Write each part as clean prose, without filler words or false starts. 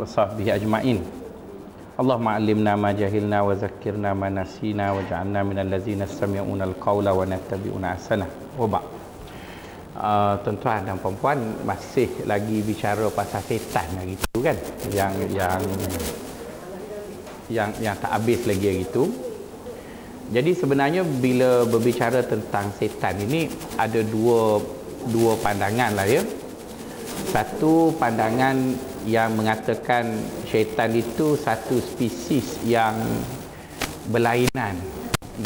wa sahbihi ajma'in. Allahumma 'allimna ma jahilna wa zakkirna ma nasina waj'alna minal ladzina yastami'una al-qawla wa yattabi'una ahsana. Wa ba'd. Tuan-tuan dan puan-puan, masih lagi bicara pasal setan hari itu kan, yang tak habis lagi hari itu. Jadi sebenarnya bila berbicara tentang setan ini ada dua pandangan lah ya. Satu pandangan yang mengatakan syaitan itu satu spesies yang berlainan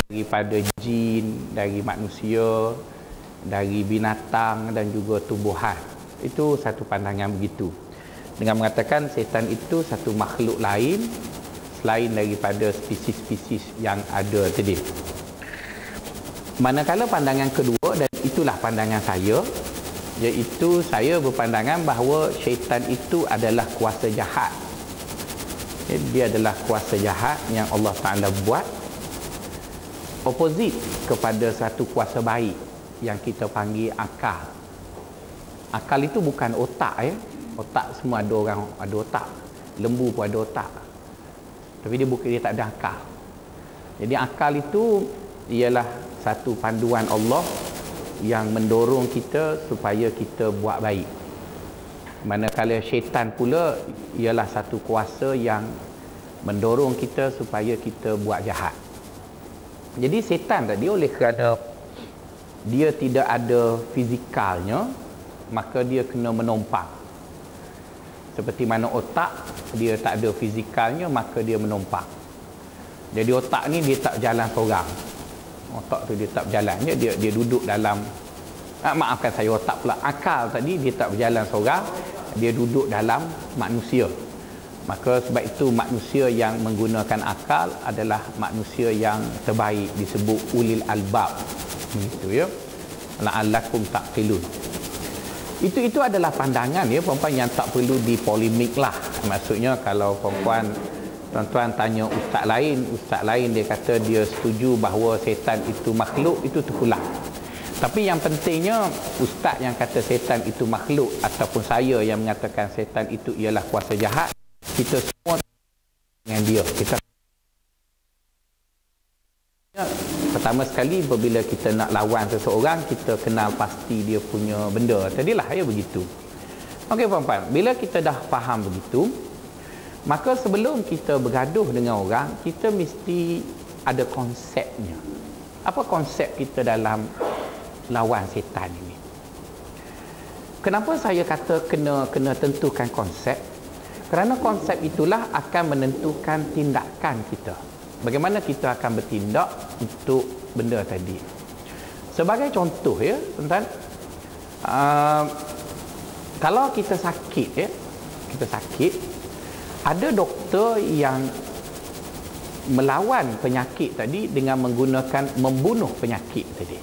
daripada jin, dari manusia, dari binatang dan juga tumbuhan. Itu satu pandangan begitu. Dengan mengatakan syaitan itu satu makhluk lain selain daripada spesies-spesies yang ada tadi. Manakala pandangan kedua, dan itulah pandangan saya, iaitu saya berpandangan bahawa syaitan itu adalah kuasa jahat. Dia adalah kuasa jahat yang Allah Ta'ala buat opposite kepada satu kuasa baik yang kita panggil akal. Akal itu bukan otak ya. Otak semua ada, orang ada otak. Lembu pun ada otak. Tapi dia tak ada akal. Jadi akal itu ialah satu panduan Allah yang mendorong kita supaya kita buat baik. Manakala syaitan pula ialah satu kuasa yang mendorong kita supaya kita buat jahat. Jadi syaitan tadi, oleh kerana dia tidak ada fizikalnya, maka dia kena menumpang. Seperti mana otak, dia tak ada fizikalnya, maka dia menumpang. Jadi otak ni dia tak jalan seorang. Otak tu dia tak berjalan, dia duduk dalam, maafkan saya, otak pula, akal tadi dia tak berjalan seorang, dia duduk dalam manusia. Maka sebab itu manusia yang menggunakan akal adalah manusia yang terbaik, disebut ulil albab. Itu ya. La'allakum taqilun. Itu adalah pandangan ya puan-puan yang tak perlu dipolemik lah. Maksudnya kalau puan-puan, tuan-tuan tanya ustaz lain dia kata dia setuju bahawa setan itu makhluk, itu terpulang. Tapi yang pentingnya ustaz yang kata setan itu makhluk ataupun saya yang mengatakan setan itu ialah kuasa jahat, kita semua dengan dia. Kita pertama sekali apabila kita nak lawan seseorang, kita kenal pasti dia punya benda. Tadilah ya begitu. Okey puan-puan, bila kita dah faham begitu, maka sebelum kita bergaduh dengan orang, kita mesti ada konsepnya. Apa konsep kita dalam lawan setan ini? Kenapa saya kata kena tentukan konsep? Kerana konsep itulah akan menentukan tindakan kita. Bagaimana kita akan bertindak untuk benda tadi. Sebagai contoh ya, tuan-tuan, kalau kita sakit ya, ada doktor yang melawan penyakit tadi dengan menggunakan membunuh penyakit tadi.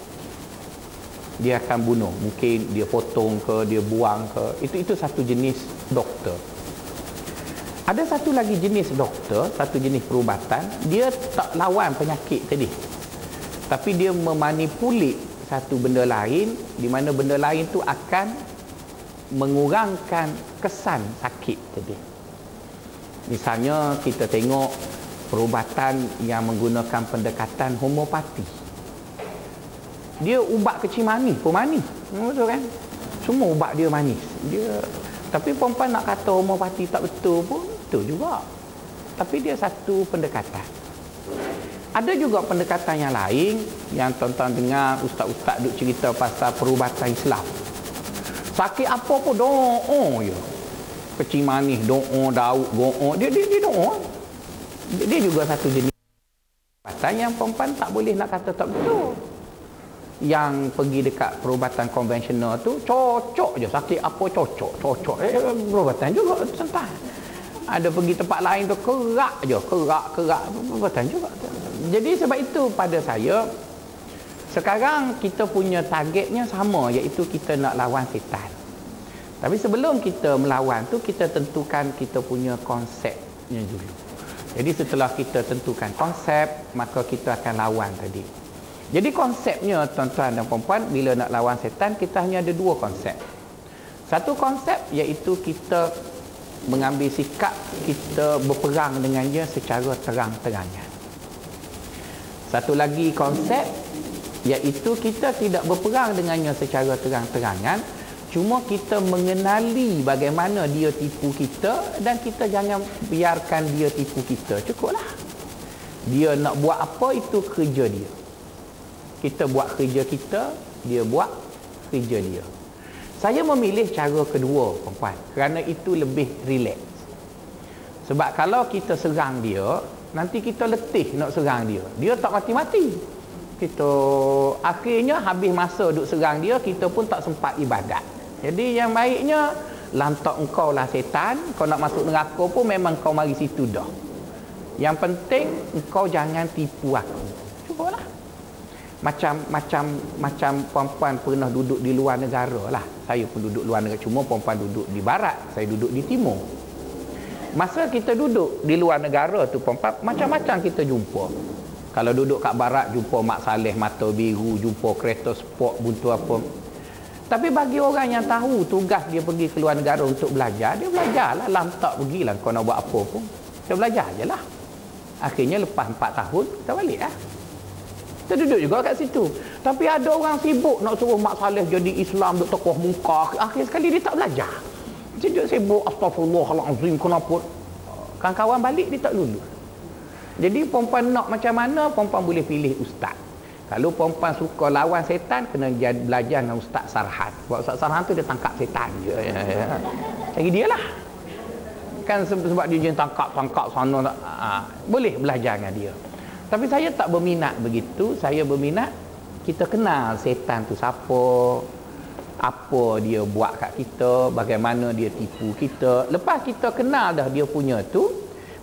Dia akan bunuh, mungkin dia potong ke, dia buang ke. Itu satu jenis doktor. Ada satu lagi jenis doktor, satu jenis perubatan, dia tak lawan penyakit tadi, tapi dia memanipulit satu benda lain, di mana benda lain tu akan mengurangkan kesan sakit tadi. Misalnya kita tengok perubatan yang menggunakan pendekatan homeopati. Dia ubat kecil manis pun manis. Betul kan? Semua ubat dia manis. Tapi perempuan nak kata homeopati tak betul pun, betul juga. Tapi dia satu pendekatan. Ada juga pendekatan yang lain yang tuan-tuan dengar ustaz-ustaz duk cerita pasal perubatan Islam. Sakit apa pun doa je. Kecil manis, doa, daun, doa. Dia doa. Dia juga satu jenis perubatan yang perempuan tak boleh nak kata tak betul. Yang pergi dekat perubatan konvensional tu cocok je, sakit apa cocok. Perubatan juga santai. Ada pergi tempat lain tu kerak perubatan juga. Jadi sebab itu pada saya sekarang kita punya targetnya sama, iaitu kita nak lawan setan. Tapi sebelum kita melawan tu, kita tentukan kita punya konsepnya dulu. Jadi setelah kita tentukan konsep, maka kita akan lawan tadi. Jadi konsepnya tuan-tuan dan puan-puan, bila nak lawan setan, kita hanya ada dua konsep. Satu konsep iaitu kita mengambil sikap kita berperang dengan dia secara terang-terangan. Satu lagi konsep, iaitu kita tidak berperang dengannya secara terang-terangan, cuma kita mengenali bagaimana dia tipu kita dan kita jangan biarkan dia tipu kita. Cukuplah. Dia nak buat apa, itu kerja dia. Kita buat kerja kita, dia buat kerja dia. Saya memilih cara kedua, perempuan, kerana itu lebih relax. Sebab kalau kita serang dia, nanti kita letih nak serang dia. Dia tak mati-mati. Kita akhirnya habis masa duk serang dia, kita pun tak sempat ibadat. Jadi yang baiknya, lantak engkau lah setan, kau nak masuk neraka pun memang kau mari situ dah. Yang penting engkau jangan tipu aku. Cubalah. Macam perempuan pernah duduk di luar negara lah. Saya pun duduk luar negara, cuma perempuan duduk di barat, saya duduk di timur. Masa kita duduk di luar negara tu perempuan, macam-macam kita jumpa. Kalau duduk kat barat, jumpa Mak Saleh mata biru, jumpa kereta sport buntu apa. Tapi bagi orang yang tahu tugas dia pergi ke luar negara untuk belajar, dia belajarlah, lantak pergilah, kau nak buat apa pun. Dia belajar je lah. Akhirnya lepas 4 tahun, kita balik lah. Kita duduk juga kat situ. Tapi ada orang sibuk nak suruh Mak Saleh jadi Islam, duk tokoh muka. Akhir sekali dia tak belajar. Dia sibuk, astagfirullahalazim, kenapa? Kawan-kawan balik, dia tak lulus. Jadi perempuan nak macam mana, perempuan boleh pilih ustaz. Kalau perempuan suka lawan setan, kena belajar dengan Ustaz Sarhan. Sebab Ustaz Sarhan tu dia tangkap setan je. Cari dia lah. Kan sebab dia tangkap sana. Boleh belajar dengan dia. Tapi saya tak berminat begitu. Saya berminat kita kenal setan tu siapa, apa dia buat kat kita, bagaimana dia tipu kita. Lepas kita kenal dah dia punya tu,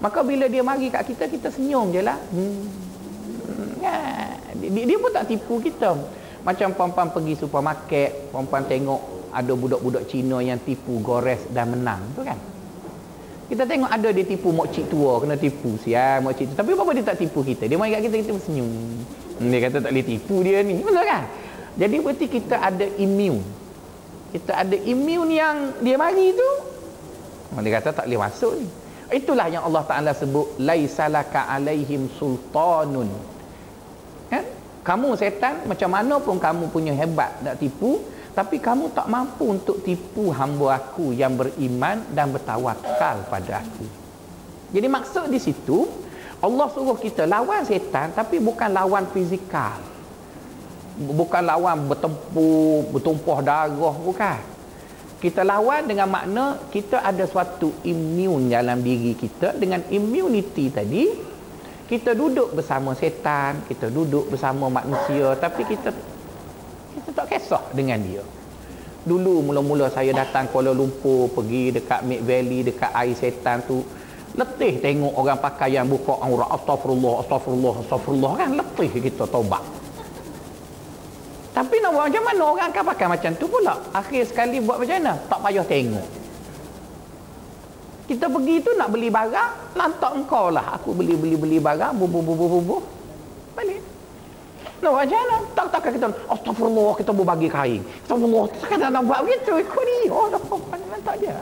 maka bila dia mari kat kita, kita senyum je lah. Dia pun tak tipu kita. Macam perempuan pergi supermarket, perempuan tengok ada budak-budak Cina yang tipu gores dan menang tu kan. Kita tengok ada dia tipu mokcik tua, kena tipu sial mokcik tu. Tapi apa dia tak tipu kita? Dia mari kat kita, kita senyum. Dia kata tak boleh tipu dia ni. Betul kan? Jadi berarti kita ada immune. Kita ada immune yang dia mari tu. Dia kata tak boleh masuk ni. Itulah yang Allah Ta'ala sebut laisalaka alaihim sultanun. Kan? Kamu setan, macam mana pun kamu punya hebat nak tipu, tapi kamu tak mampu untuk tipu hamba aku yang beriman dan bertawakal pada aku. Jadi maksud di situ, Allah suruh kita lawan setan, tapi bukan lawan fizikal. Bukan lawan bertempur, bertumpah darah, bukan. Kita lawan dengan makna kita ada suatu immune dalam diri kita. Dengan immunity tadi, kita duduk bersama setan, kita duduk bersama manusia, tapi kita tak kisah dengan dia. Dulu mula-mula saya datang Kuala Lumpur, pergi dekat Mid Valley, dekat air setan tu, letih tengok orang pakai yang buka aurat, astagfirullah kan, letih kita taubat. Tapi nak buat macam mana orang akan pakai macam tu pula? Akhir sekali buat macam mana? Tak payah tengok. Kita pergi tu nak beli barang, lantak engkau lah. Aku beli barang, bubuh. Balik. Nak buat macam mana? Tak kita, astagfirullah, kita berbagi kain. Astagfirullah, takkan nak buat begitu. Ikut dia. Oh, tak je.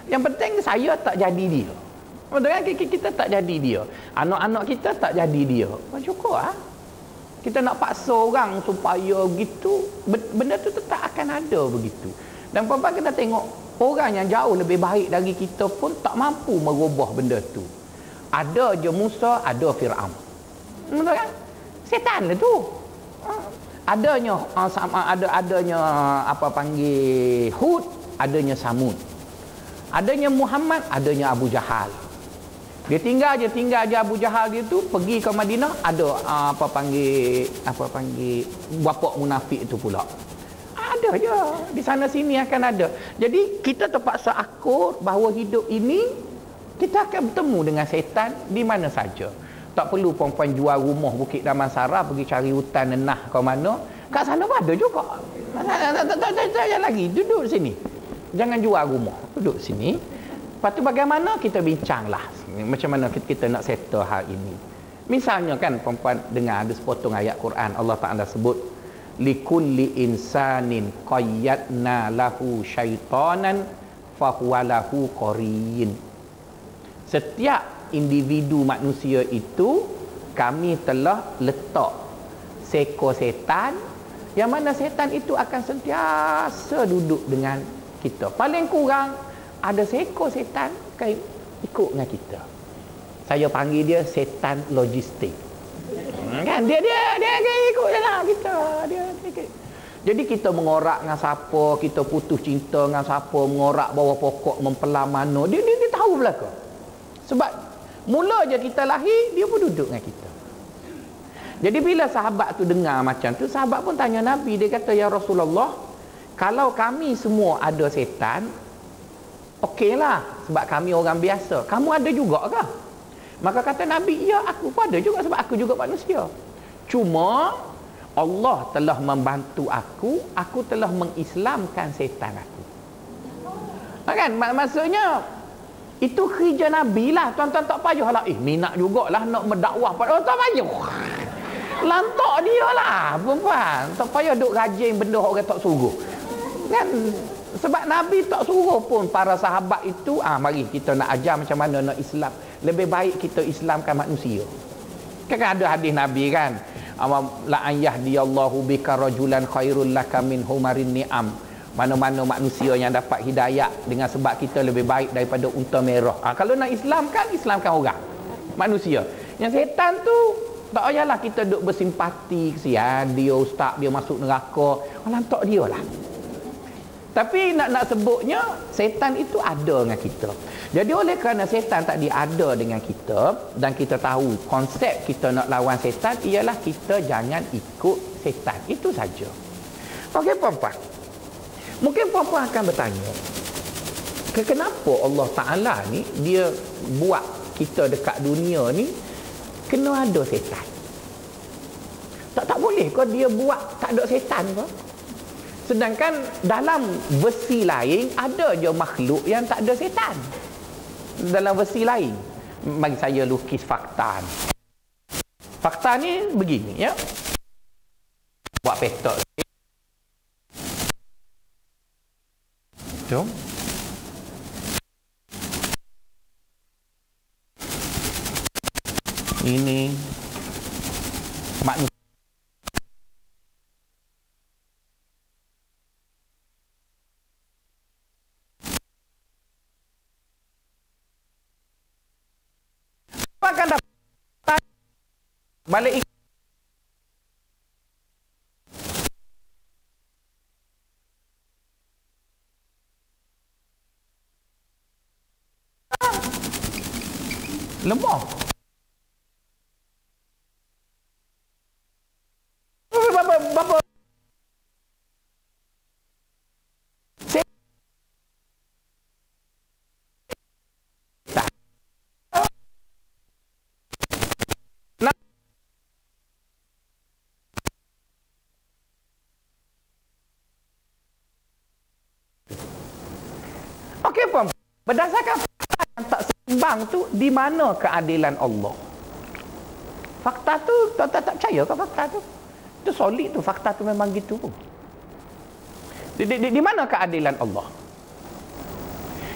Yang penting saya tak jadi dia. Betul kan? Kita tak jadi dia. Anak-anak kita tak jadi dia. Cukup lah. Kita nak paksa orang supaya begitu, benda tu tetap akan ada begitu. Dan perempuan kena tengok, orang yang jauh lebih baik dari kita pun tak mampu merubah benda tu. Ada je Musa, ada Fir'aun. Betul kan? Setan lah tu. Adanya apa panggil Hud, adanya Samud. Adanya Muhammad, adanya Abu Jahal. Dia tinggal je Abu Jahal dia tu, pergi ke Madinah, ada apa panggil bapa munafik tu pula. Ada je. Di sana sini akan ada. Jadi kita terpaksa akur bahawa hidup ini kita akan bertemu dengan setan di mana saja. Tak perlu perempuan jual rumah Bukit Damansara pergi cari hutan nenah ke mana. Kat sana pun ada juga. Tak lagi, duduk sini. Jangan jual rumah, duduk sini. Lepas tu bagaimana kita bincanglah macam mana kita nak settle hal ini. Misalnya kan perempuan dengar ada sepotong ayat Quran, Allah Ta'ala sebut likulli insanin qayyadna lahu syaitanan fahuwalahu qarin. Setiap individu manusia itu kami telah letak seekor setan, yang mana setan itu akan sentiasa duduk dengan kita. Paling kurang ada seekor setan kan ikut dengan kita. Saya panggil dia setan logistik. Kan dia ikut dalam kita. Dia. Jadi kita mengorak dengan siapa, kita putus cinta dengan siapa, mengorak bawah pokok mempelam mana, dia tahu belaka. Sebab mula je kita lahir, dia pun duduk dengan kita. Jadi bila sahabat tu dengar macam tu, sahabat pun tanya Nabi, dia kata, ya Rasulullah, kalau kami semua ada setan, okeylah, sebab kami orang biasa. Kamu ada juga ke? Maka kata Nabi, ya aku pun ada juga, sebab aku juga manusia. Cuma Allah telah membantu aku telah mengislamkan setan aku. Kan? Maksudnya itu kerja Nabi lah. Tuan-tuan tak payahlah. Minat jugalah nak mendakwah pada tak payah. Lantak dia lah, perempuan. Tak payah duk rajin benda orang tak suruh. Kan? Sebab Nabi tak suruh pun para sahabat itu, mari kita nak ajar macam mana nak Islam. Lebih baik kita Islamkan manusia. Kan ada hadis Nabi kan, la an yahdiyallahu bika rajulan khairul laka min humarin ni'am. Mana-mana manusia yang dapat hidayah dengan sebab kita lebih baik daripada unta merah. Kalau nak Islamkan orang, manusia. Yang setan tu tak payahlah kita duk bersimpati, kesian dia ustaz, dia masuk neraka. Lantak dia lah. Tapi nak sebutnya setan itu ada dengan kita. Jadi oleh kerana setan tadi ada dengan kita dan kita tahu konsep kita nak lawan setan ialah kita jangan ikut setan. Itu saja. Okey puan-puan. Mungkin puan-puan akan bertanya, kenapa Allah Ta'ala ni dia buat kita dekat dunia ni kena ada setan? Tak boleh ke dia buat tak ada setan ke? Sedangkan dalam versi lain ada je makhluk yang tak ada setan. Dalam versi lain, bagi saya lukis fakta ni. Fakta ni begini ya. Buat peta. Jom. Ini manusia. Akan dapat balik lemah. Bapa okey puan, berdasarkan fakta yang tak seimbang tu, di mana keadilan Allah? Fakta tu tak percaya ke fakta tu? Itu solid tu, fakta tu memang gitu. Di mana keadilan Allah?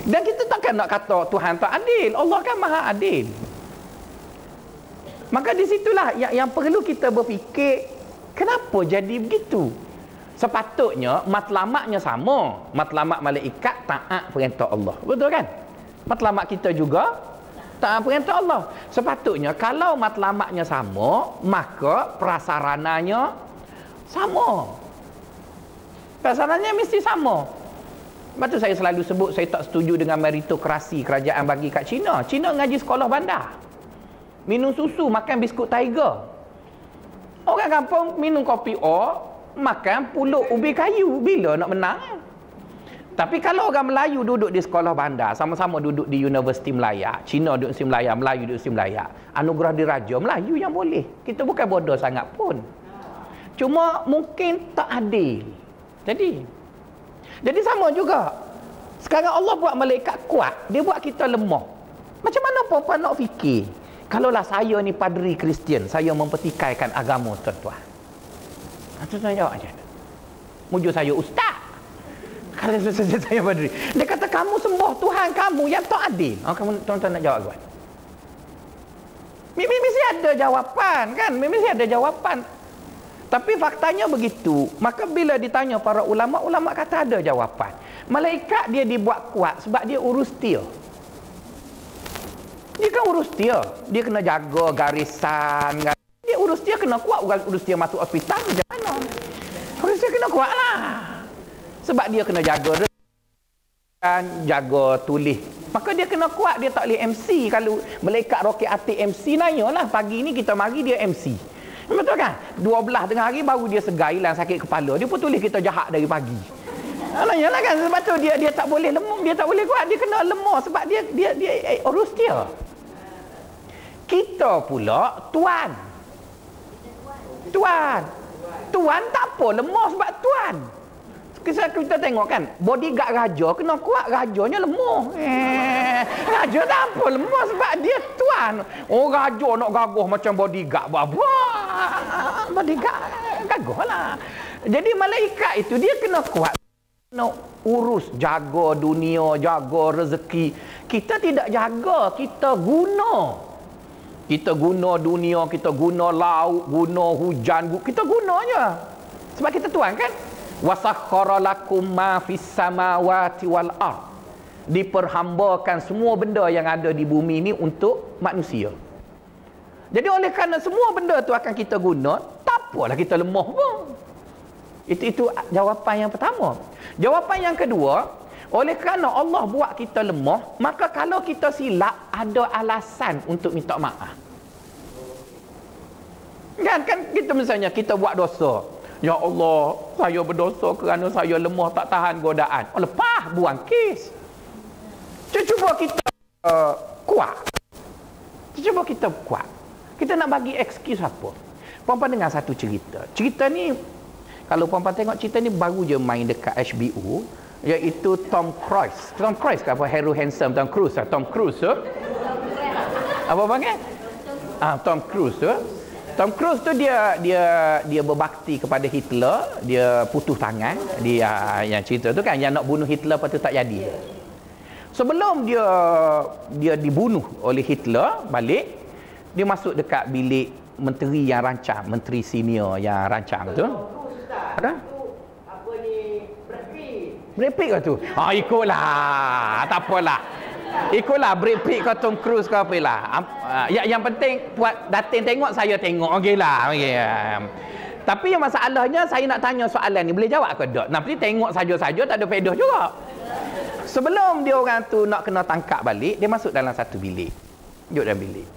Dan kita takkan nak kata Tuhan tak adil. Allah kan maha adil. Maka di situlah yang perlu kita berfikir, kenapa jadi begitu? Sepatutnya matlamatnya sama. Matlamat malaikat taat perintah Allah. Betul kan? Matlamat kita juga taat perintah Allah. Sepatutnya kalau matlamatnya sama, maka prasarananya sama. Prasarananya mesti sama. Sebab tu saya selalu sebut saya tak setuju dengan meritokrasi kerajaan bagi kat China. China ngaji sekolah bandar. Minum susu, makan biskut Tiger. Orang kampung minum kopi O, makan pulut ubi kayu. Bila nak menang? Tapi kalau orang Melayu duduk di sekolah bandar, sama-sama duduk di Universiti Melaya, Cina duduk di Melaya, Melayu duduk di Melaya, anugerah diraja Melayu yang boleh. Kita bukan bodoh sangat pun. Cuma mungkin tak adil. Jadi sama juga. Sekarang Allah buat malaikat kuat, dia buat kita lemah. Macam mana puan-puan nak fikir? Kalaulah saya ni padri Kristian, saya mempertikaikan agama tuan-tuan. Tuan-tuan jawab macam mana? Mujuk saya ustaz. Kalau saya padri, dia kata kamu sembah Tuhan kamu yang tak adil? Kamu tuan-tuan nak jawab kan? Mesti ada jawapan kan? Mesti ada jawapan. Tapi faktanya begitu. Maka bila ditanya para ulama, ulama kata ada jawapan. Malaikat dia dibuat kuat sebab dia urus dia. Dia kan urus dia. Dia kena jaga garisan. Dia urus dia kena kuat. Urus dia masuk hospital macam mana? Urus dia kena kuat lah. Sebab dia kena jaga jaga tulis. Maka dia kena kuat. Dia tak boleh MC. Kalau malaikat roket atik MC, nanyalah pagi ni kita mari dia MC. Betul kan? 12 tengah hari baru dia segar, hilang sakit kepala. Dia pun tulis kita jahat dari pagi. Nanyalah kan, sebab tu dia tak boleh lemah, dia tak boleh kuat, dia kena lemah sebab dia urus dia. Kita pula tuan. Tuan tak apa lemah sebab tuan. Kita tengok kan, bodyguard raja kena kuat, rajanya lemah. Raja tak apa lemah sebab dia tuan. Raja nak gagah macam bodyguard apa? Bodyguard gagah lah. Jadi malaikat itu dia kena kuat, kena urus, jaga dunia, jaga rezeki. Kita tidak jaga, kita guna. Kita guna dunia, kita guna laut, guna hujan, kita gunanya. Sebab kita tuan kan? Wasakhkhara lakum ma fis samawati wal ard. Diperhambakan semua benda yang ada di bumi ini untuk manusia. Jadi oleh kerana semua benda tu akan kita guna, tak apalah kita lemah pun. Itu jawapan yang pertama. Jawapan yang kedua, oleh kerana Allah buat kita lemah, maka kalau kita silap ada alasan untuk minta maaf. Kan kita misalnya kita buat dosa. Ya Allah, saya berdosa kerana saya lemah tak tahan godaan. Lepas buang kes. Cuba kita kuat. Cuba kita kuat. Kita nak bagi excuse apa? Puan-puan dengar satu cerita. Cerita ni, kalau puan-puan tengok cerita ni baru je main dekat HBO, iaitu Tom Cruise. Tom Cruise ke apa? Hero Handsome Tom Cruise. Tom Cruise tu. Apa panggil? Tom Cruise tu. Tom Cruise tu dia berbakti kepada Hitler, dia putus tangan, dia yang cerita tu kan, yang nak bunuh Hitler lepas tu tak jadi. Sebelum dia dibunuh oleh Hitler balik, dia masuk dekat bilik menteri yang rancang, menteri senior yang rancang tu. Ada? Apa ni? Brad Pitt ke tu? Ikutlah. Tak apalah. Ikutlah Brad Pitt ke Tom Cruise ke apalah. Yang penting buat datin tengok, saya tengok. Okeylah. Okay. Tapi yang masalahnya saya nak tanya soalan ni boleh jawab ke tak? Nanti tengok saja-saja tak ada faedah juga. Sebelum dia orang tu nak kena tangkap balik, dia masuk dalam satu bilik. Duduk dalam bilik.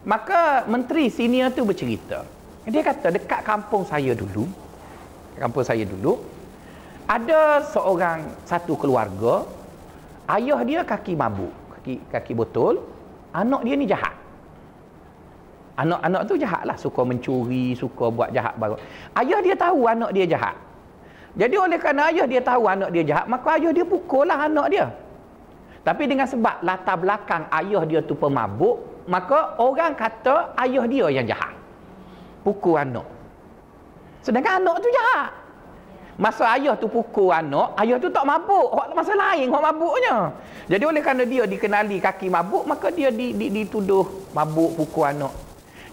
Maka menteri senior tu bercerita. Dia kata dekat kampung saya dulu, ada satu keluarga, ayah dia kaki mabuk, kaki botol, anak dia ni jahat. Anak-anak tu jahat lah, suka mencuri, suka buat jahat baru. Ayah dia tahu anak dia jahat. Jadi oleh kerana ayah dia tahu anak dia jahat, maka ayah dia pukul lah anak dia. Tapi dengan sebab latar belakang ayah dia tu pemabuk, maka orang kata ayah dia yang jahat. Pukul anak. Sedangkan anak tu jahat. Masa ayah tu pukul anak, ayah tu tak mabuk. Masa lain orang mabuknya. Jadi oleh kerana dia dikenali kaki mabuk, maka dia dituduh mabuk pukul anak.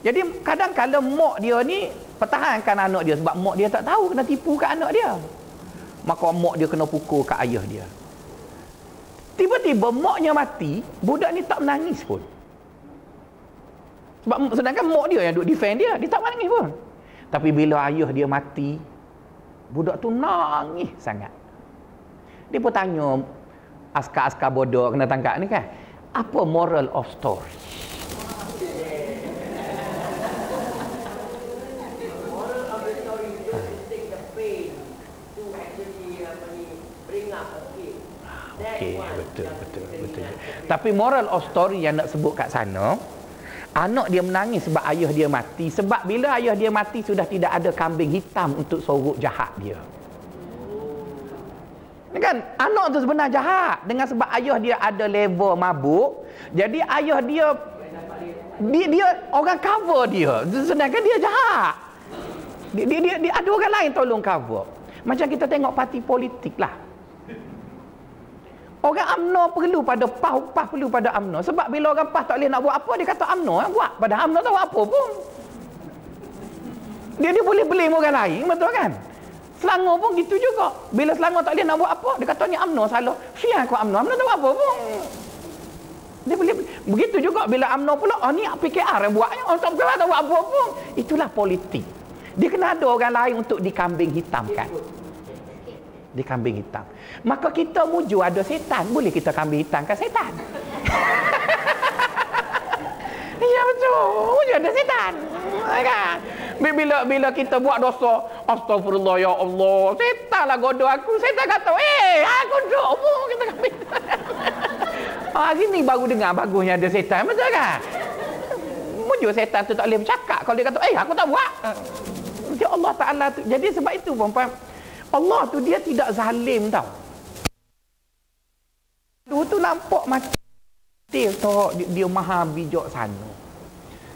Jadi kadang-kadang mak dia ni pertahankan anak dia sebab mak dia tak tahu kena tipu kat anak dia. Maka mak dia kena pukul kat ayah dia. Tiba-tiba maknya mati, budak ni tak menangis pun. Sebab sedangkan mak dia yang duk defend dia tak menangis pun. Tapi bila ayah dia mati, budak tu nangis sangat. Dia pun tanya askar-askar bodoh kena tangkap ni kan, apa moral of story? Okey, betul. Tapi moral of story yang nak sebut kat sana, anak dia menangis sebab ayah dia mati. Sebab bila ayah dia mati, sudah tidak ada kambing hitam untuk sorok jahat dia. Kan? Anak tu sebenarnya jahat. Dengan sebab ayah dia ada level mabuk, jadi ayah dia orang cover dia. Sedangkan dia jahat. Dia ada orang lain tolong cover. Macam kita tengok parti politik lah. Orang UMNO perlu pada PAS perlu pada UMNO. Sebab bila orang PAS tak boleh nak buat apa, dia kata UMNO yang buat. Padahal UMNO tak buat apa pun. Dia boleh blame orang lain, betul kan? Selangor pun gitu juga. Bila Selangor tak boleh nak buat apa, dia kata ni UMNO salah. Siapa aku UMNO tak buat apa pun. Dia boleh. Begitu juga bila UMNO pula, ni PKR yang buatnya, orang tak buat apa pun. Itulah politik. Dia kena ada orang lain untuk dikambing hitamkan. Dikambing hitam. Maka kita muju ada setan, boleh kita kambing hitamkan setan. Ya betul, muju ada setan. Kan? Bila kita buat dosa, astagfirullah ya Allah, setan lah godoh aku. Setan kata, aku do'mu, kita kambing. Sini baru dengar bagusnya ada setan, betul kan? Muju setan tu tak boleh bercakap. Kalau dia kata, aku tak buat. Ya Allah Ta'ala tu. Jadi sebab itu, puan-puan, Allah tu dia tidak zalim tau. Tu nampak macam dia maha bijak sana.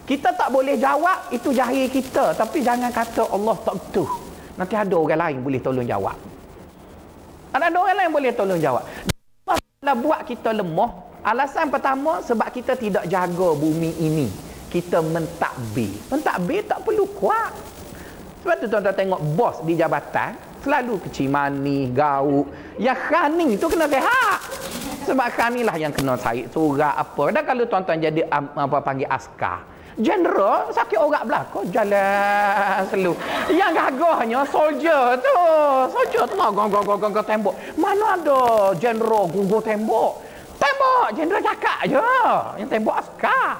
Kita tak boleh jawab, itu jahil kita. Tapi jangan kata Allah tak betul. Nanti ada orang lain boleh tolong jawab. Ada orang lain boleh tolong jawab. Allah buat kita lemah. Alasan pertama, sebab kita tidak jaga bumi ini. Kita mentadbir. Mentadbir tak perlu kuat. Sebab tu tuan-tuan tengok bos di jabatan, selalu kecil manis, gauk. Yang khani tu kena sehat. Sebab khani lah yang kena saik surat apa. Dan kalau tuan-tuan jadi panggil askar, general sakit orak belakang jalan selalu. Yang gagahnya soldier tu. Soldier tu gong tembok. Mana ada general gunggu tembok? Tembok, general cakap je. Yang tembok askar.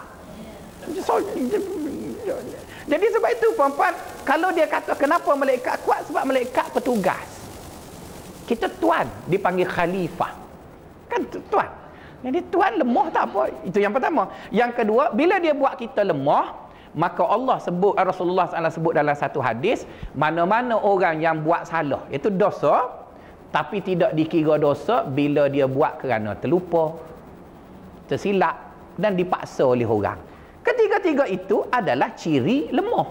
Jadi sebab itu puan-puan, kalau dia kata kenapa malaikat kuat, sebab malaikat petugas. Kita tuan dipanggil khalifah. Kan tuan. Jadi tuan lemah tak apa. Itu yang pertama. Yang kedua, bila dia buat kita lemah, maka Allah sebut, Rasulullah SAW sebut dalam satu hadis, mana-mana orang yang buat salah, itu dosa, tapi tidak dikira dosa bila dia buat kerana terlupa, tersilap dan dipaksa oleh orang. Ketiga-tiga itu adalah ciri lemah.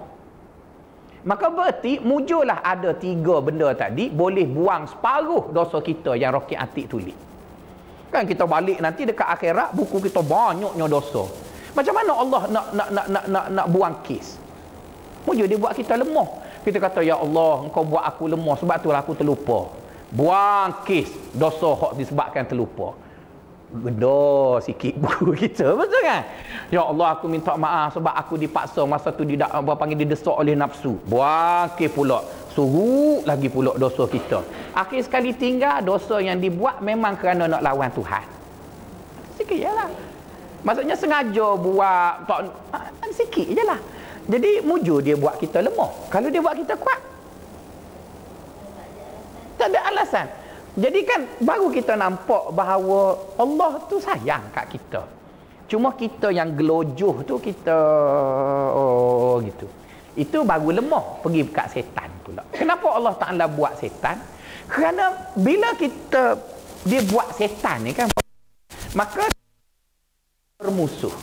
Maka berarti mujulah ada tiga benda tadi boleh buang separuh dosa kita yang Rocky Atik tulis. Kan kita balik nanti dekat akhirat buku kita banyaknya dosa. Macam mana Allah nak buang kes? Mujur dia buat kita lemah. Kita kata ya Allah, engkau buat aku lemah sebab itulah aku terlupa. Buang kes dosa hak disebabkan terlupa. Geda sikit buku kita, betul kan? Ya Allah, aku minta maaf sebab aku dipaksa masa tu didesak oleh nafsu. Buang ke pula, suruh lagi pula dosa kita. Akhir sekali tinggal dosa yang dibuat memang kerana nak lawan Tuhan. Sikit je lah. Maksudnya sengaja buat sikit je lah. Jadi mujur dia buat kita lemah. Kalau dia buat kita kuat, tak ada alasan. Jadi kan baru kita nampak bahawa Allah tu sayang kat kita. Cuma kita yang gelojoh tu kita gitu. Itu baru lemah pergi kat setan pula. Kenapa Allah Ta'ala buat setan? Kerana bila dia buat setan ni kan, maka bermusuh.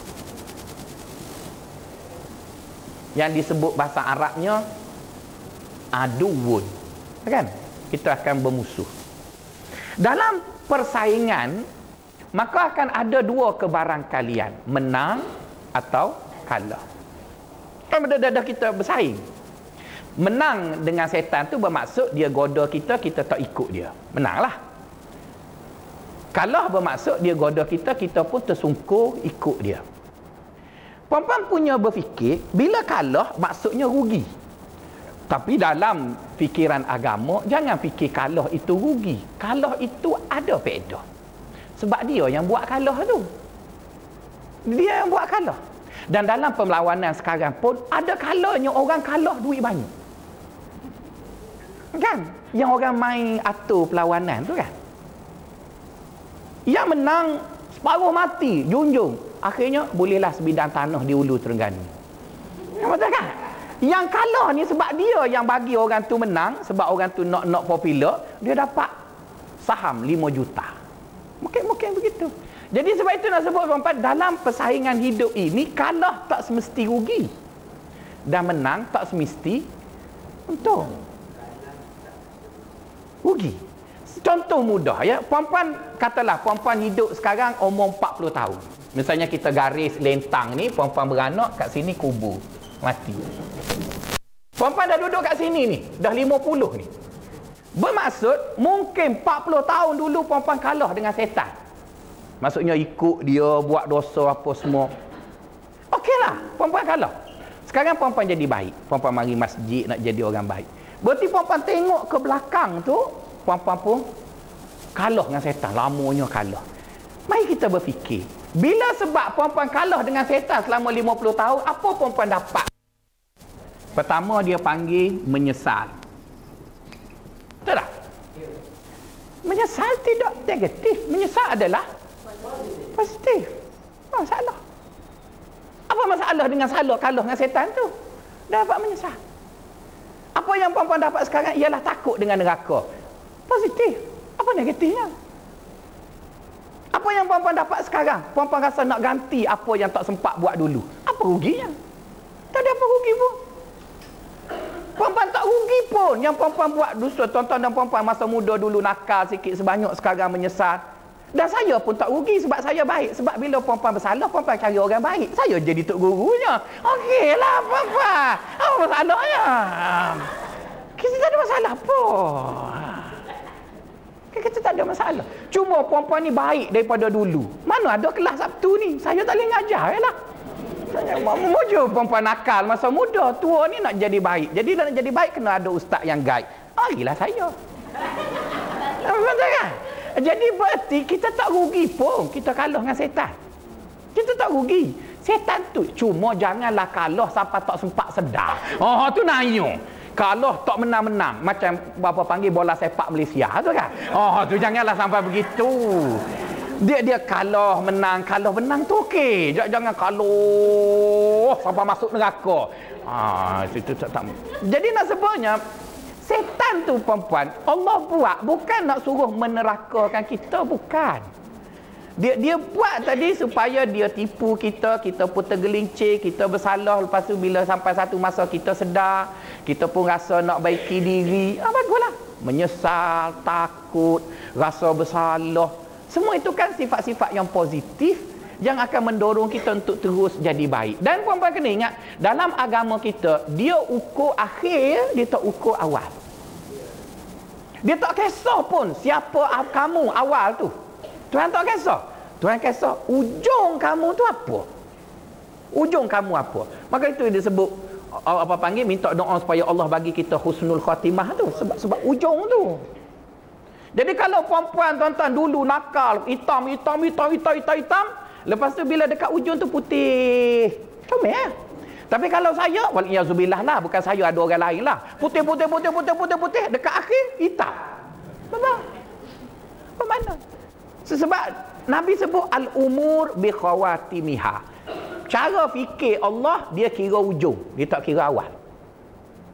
Yang disebut bahasa Arabnya aduwun. Kan? Kita akan bermusuh. Dalam persaingan, maka akan ada dua kebarangkalian, menang atau kalah. Kan benda-benda kita bersaing. Menang dengan setan tu bermaksud dia goda kita, kita tak ikut dia. Menanglah. Kalah bermaksud dia goda kita, kita pun tersungkur ikut dia. Puan-puan punya berfikir, bila kalah maksudnya rugi. Tapi dalam fikiran agama, jangan fikir kalah itu rugi. Kalah itu ada faedah. Sebab dia yang buat kalah tu. Dia yang buat kalah. Dan dalam perlawanan sekarang pun, ada kalahnya orang kalah duit banyak. Kan? Yang orang main atur perlawanan tu kan? Yang menang, separuh mati, junjung. Akhirnya, bolehlah sebidang tanah di Ulu Terengganu. Betul kan? Yang kalah ni sebab dia yang bagi orang tu menang, sebab orang tu nak popular, dia dapat saham 5 juta. Mungkin begitu. Jadi sebab itu nak sebut tuan-tuan, dalam persaingan hidup ini, kalah tak semesti rugi. Dan menang tak semesti untung. Rugi. Contoh mudah ya, perempuan, katalah perempuan hidup sekarang umur 40 tahun. Misalnya kita garis lentang ni, perempuan beranak kat sini kubur, mati. Perempuan dah duduk kat sini ni, dah 50 ni. Bermaksud mungkin 40 tahun dulu perempuan kalah dengan setan. Maksudnya ikut dia, buat dosa apa semua. Okeylah, perempuan kalah. Sekarang perempuan jadi baik. Perempuan mari masjid nak jadi orang baik. Berarti perempuan tengok ke belakang tu, perempuan pun kalah dengan setan. Lamanya kalah. Mari kita berfikir. Bila sebab perempuan kalah dengan setan selama 50 tahun, apa perempuan dapat? Pertama, dia panggil menyesal. Betul tak? Menyesal tidak negatif. Menyesal adalah positif. Masalah. Apa masalah dengan kalah dengan setan tu? Dah dapat menyesal. Apa yang perempuan dapat sekarang ialah takut dengan neraka. Positif. Apa negatifnya? Apa yang perempuan dapat sekarang? Perempuan rasa nak ganti apa yang tak sempat buat dulu. Apa ruginya? Tak ada apa rugi pun. Perempuan tak rugi pun. Yang perempuan buat dosa, tuan-tuan dan perempuan masa muda dulu nakal sikit sebanyak, sekarang menyesal. Dan saya pun tak rugi sebab saya baik. Sebab bila perempuan bersalah, perempuan cari orang baik. Saya jadi tok gurunya. Okeylah perempuan. Apa masalahnya? Kita tak ada masalah pun. Kita tak ada masalah. Cuma perempuan ni baik daripada dulu. Mana ada kelas Sabtu ni? Saya tak boleh ngajar lah. Mujur perempuan nakal masa muda. Tua ni nak jadi baik. Jadi nak jadi baik kena ada ustaz yang guide. Marilah saya. Betul kan? Jadi berarti kita tak rugi pun kita kalah dengan setan. Kita tak rugi. Setan tu cuma janganlah kalah sampai tak sempat sedar. Oh tu nayo. Kalah tak menang-menang macam apa panggil bola sepak Malaysia tu kan. Oh tu janganlah sampai begitu. Dia kalah menang tu okey. Jangan kalah sampai masuk neraka. Itu tak. Jadi nak sebutnya setan tu perempuan Allah buat bukan nak suruh menerakakan kita, bukan. Dia buat tadi supaya dia tipu kita pun tergelincir, kita bersalah, lepas tu bila sampai satu masa kita sedar, kita pun rasa nak baiki diri. Baguslah. Menyesal, takut, rasa bersalah. Semua itu kan sifat-sifat yang positif yang akan mendorong kita untuk terus jadi baik. Dan puan-puan kena ingat, dalam agama kita, dia ukur akhir, dia tak ukur awal. Dia tak kisah pun siapa kamu awal tu. Tuhan tak kisah. Tuhan kisah ujung kamu tu apa. Ujung kamu apa. Maka itu dia sebut, apa panggil, minta doa supaya Allah bagi kita husnul khatimah tu. Sebab ujung tu. Jadi kalau perempuan tuan-tuan dulu nakal, hitam. Lepas tu bila dekat ujung tu putih. Comel. Tapi kalau saya, waliyahzubillah lah, bukan saya, ada orang lain lah. Putih. Dekat akhir, hitam. Apa mana? Sebab Nabi sebut al-umur bi khawatimiha. Cara fikir Allah, dia kira ujung. Dia tak kira awal.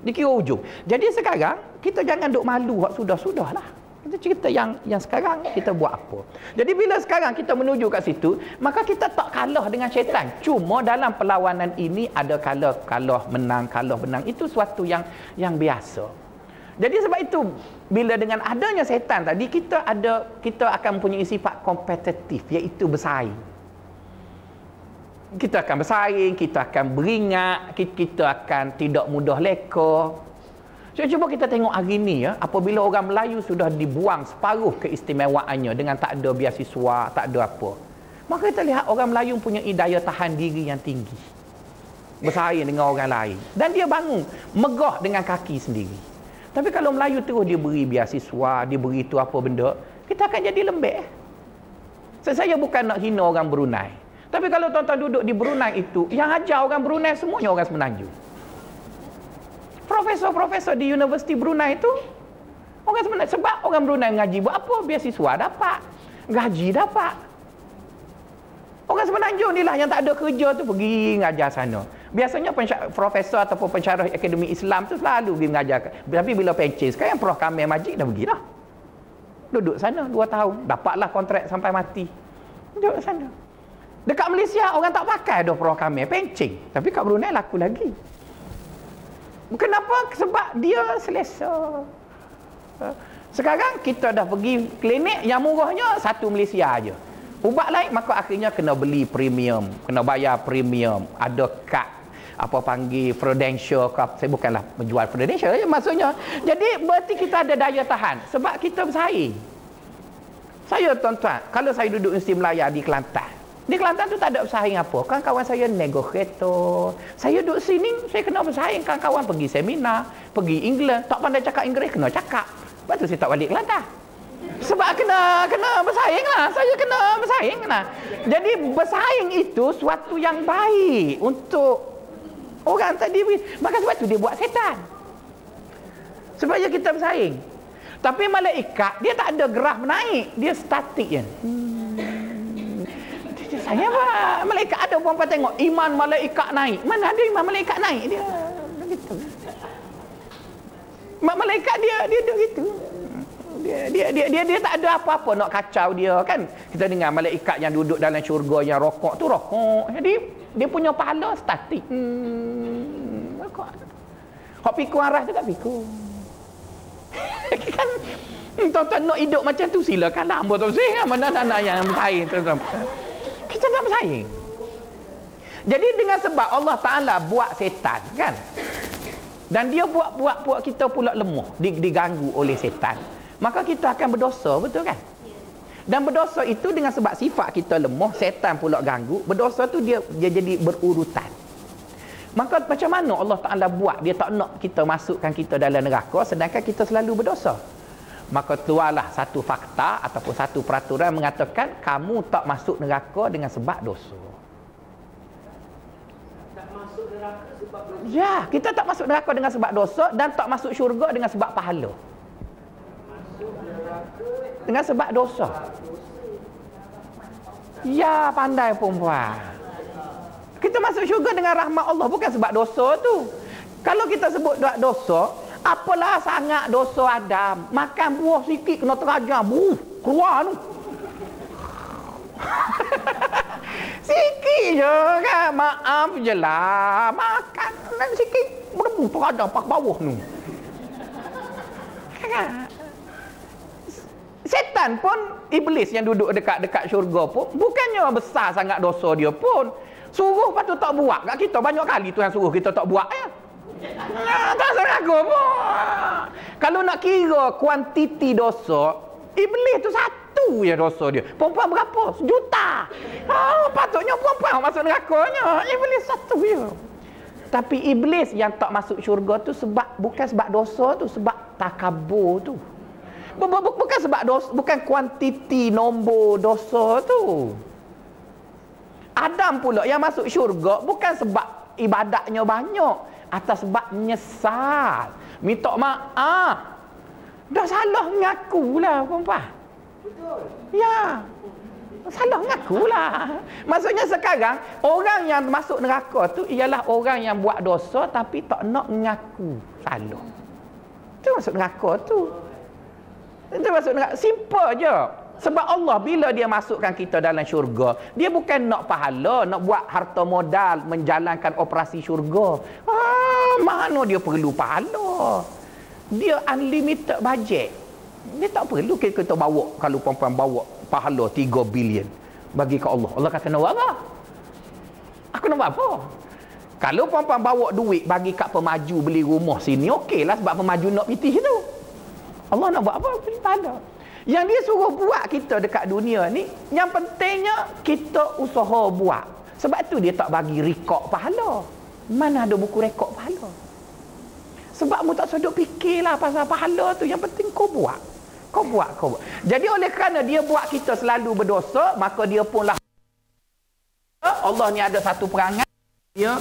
Dia kira ujung. Jadi sekarang, kita jangan duk malu hak sudah-sudah lah. Kita cerita yang sekarang kita buat apa. Jadi bila sekarang kita menuju kat situ, maka kita tak kalah dengan syaitan. Cuma dalam perlawanan ini ada kalah menang. Itu suatu yang biasa. Jadi sebab itu bila dengan adanya syaitan tadi, kita akan mempunyai sifat kompetitif, iaitu bersaing. Kita akan bersaing, kita akan beringat, kita akan tidak mudah leka. Cuba kita tengok hari ni ya, apabila orang Melayu sudah dibuang separuh keistimewaannya dengan tak ada beasiswa, tak ada apa. Maka kita lihat orang Melayu punya daya tahan diri yang tinggi. Bersaing dengan orang lain. Dan dia bangun, megah dengan kaki sendiri. Tapi kalau Melayu terus dia beri beasiswa, dia beri tu apa benda, kita akan jadi lembek. Saya bukan nak hina orang Brunei. Tapi kalau tuan-tuan duduk di Brunei itu, yang ajar orang Brunei semuanya orang Semenanjung. Profesor-profesor di Universiti Brunei itu orang sebenarnya, sebab orang Brunei mengaji buat apa? Beasiswa dapat, gaji dapat. Orang Semenanjung ni lah yang tak ada kerja tu pergi mengajar sana. Biasanya profesor ataupun pensyarah akademi Islam tu selalu pergi mengajar. Tapi bila pencen, sekarang Prof Kamil Majid dah pergi dah. Duduk sana 2 tahun, dapatlah kontrak sampai mati. Duduk sana. Dekat Malaysia orang tak pakai dah Prof Kamil, pencen. Tapi kat Brunei laku lagi. Kenapa? Sebab dia selesa. Sekarang kita dah pergi klinik yang murahnya satu Malaysia aja. Ubat lain maka akhirnya kena beli premium, kena bayar premium, ada kad apa panggil Prudential ke, saya bukanlah menjual Prudential maksudnya. Jadi berarti kita ada daya tahan sebab kita bersaing. Saya tuan-tuan, kalau saya duduk Universiti Melaya di Kelantan, di Kelantan tu tak ada bersaing apa. Kan kawan saya nego kereta. Saya duduk sini, saya kena bersaing. Kan kawan pergi seminar, pergi England, tak pandai cakap Inggeris, kena cakap. Lepas tu saya tak balik Kelantan. Sebab kena bersaing lah. Saya kena bersaing lah. Jadi bersaing itu suatu yang baik untuk orang tadi. Maka sebab tu dia buat setan. Supaya kita bersaing. Tapi malaikat, dia tak ada graf naik. Dia statik je. Saya apa? Malaikat ada perempuan tengok iman malaikat naik. Mana ada iman malaikat naik? Dia begitu. Malaikat dia gitu. Dia tak ada apa-apa nak kacau dia kan. Kita dengar malaikat yang duduk dalam syurga yang rokok tu rokok. Jadi dia punya pahala statik. Rokok. Hak pikul arah tu tak pikul. Kan tuan-tuan nak hidup macam tu silakanlah. Hamba tu sih mana anak yang bersaing tuan-tuan. Kita tak bersaing. Jadi dengan sebab Allah Ta'ala buat setan kan. Dan dia buat kita pula lemah, diganggu oleh setan. Maka kita akan berdosa, betul kan? Dan berdosa itu dengan sebab sifat kita lemah, setan pula ganggu. Berdosa tu dia jadi berurutan. Maka macam mana Allah Ta'ala buat? Dia tak nak kita masukkan kita dalam neraka sedangkan kita selalu berdosa. Maka keluarlah satu fakta ataupun satu peraturan mengatakan kamu tak masuk neraka dengan sebab dosa. Tak masuk neraka sebab dosa. Ya, kita tak masuk neraka dengan sebab dosa dan tak masuk syurga dengan sebab pahala. Masuk neraka dengan sebab dosa. Ya, pandai perempuan. Kita masuk syurga dengan rahmat Allah bukan sebab dosa tu. Kalau kita sebut dosa, apalah sangat dosa Adam. Makan buah sikit kena terajam. Keluar tu. Sikit je kan. Maaf je lah. Makan sikit. Berdebu terajam pak bawah tu. Setan pun, iblis yang duduk dekat syurga pun, bukannya besar sangat dosa dia pun. Suruh patut tak buat. Kat kita banyak kali Tuhan suruh kita tak buat ya. Tak seragu pun. Kalau nak kira kuantiti dosa, iblis tu satu je dosa dia. Perempuan berapa? 1 juta. Patutnya perempuan masuk nerakanya. Iblis satu je. Tapi iblis yang tak masuk syurga tu bukan sebab dosa tu, sebab takabur tu. Bukan sebab dosa, bukan kuantiti nombor dosa tu. Adam pula yang masuk syurga bukan sebab ibadatnya banyak, atas sebab menyesal, minta maaf. Dah salah mengakulah perempuan. Betul. Ya. Salah mengakulah. Maksudnya sekarang orang yang masuk neraka tu ialah orang yang buat dosa tapi tak nak mengaku salah. Itu masuk neraka tu. Itu masuk neraka. Simple je. Sebab Allah bila dia masukkan kita dalam syurga, dia bukan nak pahala, nak buat harta modal menjalankan operasi syurga. Mana dia perlu pahala? Dia unlimited budget. Dia tak perlu kita bawa, kalau perempuan bawa pahala 3 bilion bagi ke Allah. Allah kata nak buat apa? Aku nak buat apa? Kalau perempuan bawa duit bagi kat pemaju beli rumah sini, okeylah sebab pemaju nak pitih tu. Allah nak buat apa? Beri pahala. Yang dia suruh buat kita dekat dunia ni, yang pentingnya kita usaha buat. Sebab tu dia tak bagi rekod pahala. Mana ada buku rekod pahala? Sebab mu tak sedut fikirlah pasal pahala tu. Yang penting kau buat. Kau buat. Jadi oleh kerana dia buat kita selalu berdosa, maka dia pun lah. Allah ni ada satu perangai. Dia